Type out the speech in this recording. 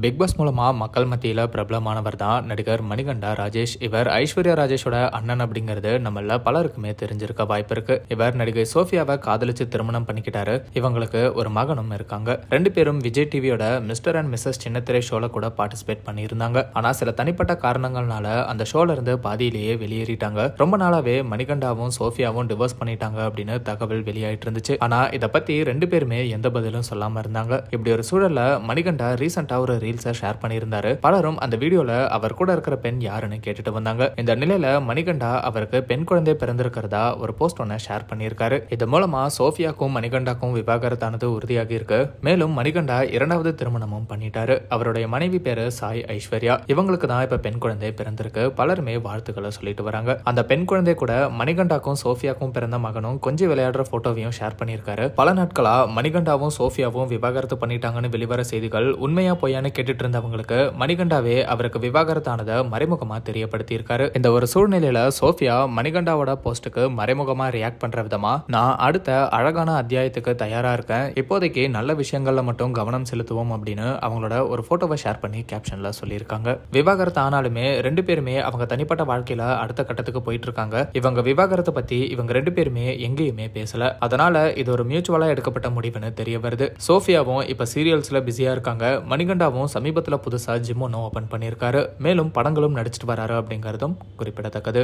Big pass மூலமா மக்கள் மத்தியில பிரபலமானவர் தான் நடிகர் மணிகண்டா ராஜேஷ். இவர் ஐஸ்வர்யா ராஜேஷோட அண்ணன் அப்படிங்கிறது நம்மள பலருக்குமே தெரிஞ்சிருக்க வாய்ப்பு இருக்கு. இவர் நடிகை சோஃபியாவை காதலிச்சு திருமணம் பண்ணிக்கிட்டாரு. இவங்களுக்கு ஒரு மகனும் இருக்காங்க. ரெண்டு பேரும் விஜய் டிவியோட மிஸ்டர் அண்ட் மிஸ்ஸஸ் சின்னத்திரை ஷோல கூட பார்ட்டிசிபேட் பண்ணியிருந்தாங்க. ஆனா சில தனிப்பட்ட காரணங்கள்னால அந்த ஷோல இருந்து பாதியிலேயே வெளியேறிட்டாங்க. ரொம்ப நாளாவே மணிகண்டாவும் சோஃபியாவும் டிவோர்ஸ் பண்ணிட்டாங்க அப்படின்னு தகவல் வெளியாயிட்டு இருந்துச்சு. ஆனா இத பத்தி ரெண்டு பேருமே எந்த பதிலும் சொல்லாம இருந்தாங்க. இப்படி ஒரு சூழல்ல மணிகண்டா ரீசெண்டா ஒரு ரீல்ஸை ஷேர் பண்ணியிருந்தாரு. பலரும் அந்த வீடியோல அவர் கூட இருக்கிற பெண் யாருன்னு கேட்டுட்டு வந்தாங்க. இந்த நிலையில மணிகண்டா அவருக்கு பெண் குழந்தை பிறந்திருக்கிறதா ஒரு போஸ்ட் ஒன்ன ஷேர் பண்ணியிருக்காரு. இது மூலமா சோஃபியாக்கும் மணிகண்டாக்கும் விவாகரத்தானது உறுதியாகி இருக்கு. மேலும் மணிகண்டா இரண்டாவது திருமணமும் பண்ணிட்டாரு. அவருடைய மனைவி பேரு சாய் ஐஸ்வர்யா. இவங்களுக்கு தான் இப்ப பெண் குழந்தை பிறந்திருக்கு. பலருமே வாழ்த்துக்களை சொல்லிட்டு வராங்க. அந்த பெண் குழந்தை கூட மணிகண்டாக்கும் சோஃபியாக்கும் பிறந்த மகனும் கொஞ்சம் விளையாடுற போட்டோவையும் ஷேர் பண்ணியிருக்காரு. பல நாட்களா மணிகண்டாவும் சோஃபியாவும் விவாகரத்து பண்ணிட்டாங்கன்னு வெளிவர செய்திகள் உண்மையா பொய்யான்னு கேட்டுட்டு இருந்தவங்களுக்கு மணிகண்டாவே அவருக்கு விவாகரத்தானதை மறைமுகமா தெரியப்படுத்தி இருக்காரு. இந்த ஒரு சூழ்நிலையில சோஃபியா மணிகண்டாவோட போஸ்டுக்கு மறைமுகமா ரியாக்ட் பண்ற விதமா, நான் அடுத்த அழகான அத்தியாயத்துக்கு தயாரா இருக்கேன், இப்போதைக்கு நல்ல விஷயங்கள்ல மட்டும் கவனம் செலுத்துவோம் அப்படின்னு அவங்களோட ஒரு போட்டோவை ஷேர் பண்ணி கேப்ஷன்ல சொல்லியிருக்காங்க. விவாகரத்து ஆனாலுமே ரெண்டு பேருமே அவங்க தனிப்பட்ட வாழ்க்கையில அடுத்த கட்டத்துக்கு போயிட்டு இருக்காங்க. இவங்க விவாகரத்தை பத்தி இவங்க ரெண்டு பேருமே எங்கேயுமே பேசல. அதனால இது ஒரு மியூச்சுவலா எடுக்கப்பட்ட முடிவுன்னு தெரிய வருது. சோஃபியாவும் இப்ப சீரியல்ஸ்ல பிஸியா இருக்காங்க. மணிகண்டாவும் சமீபத்துல புதுசா ஜிம் ஒன்னு ஓபன் பண்ணியிருக்காரு. மேலும் படங்களும் நடிச்சிட்டு வராரு அப்படிங்கறதும் குறிப்பிடத்தக்கது.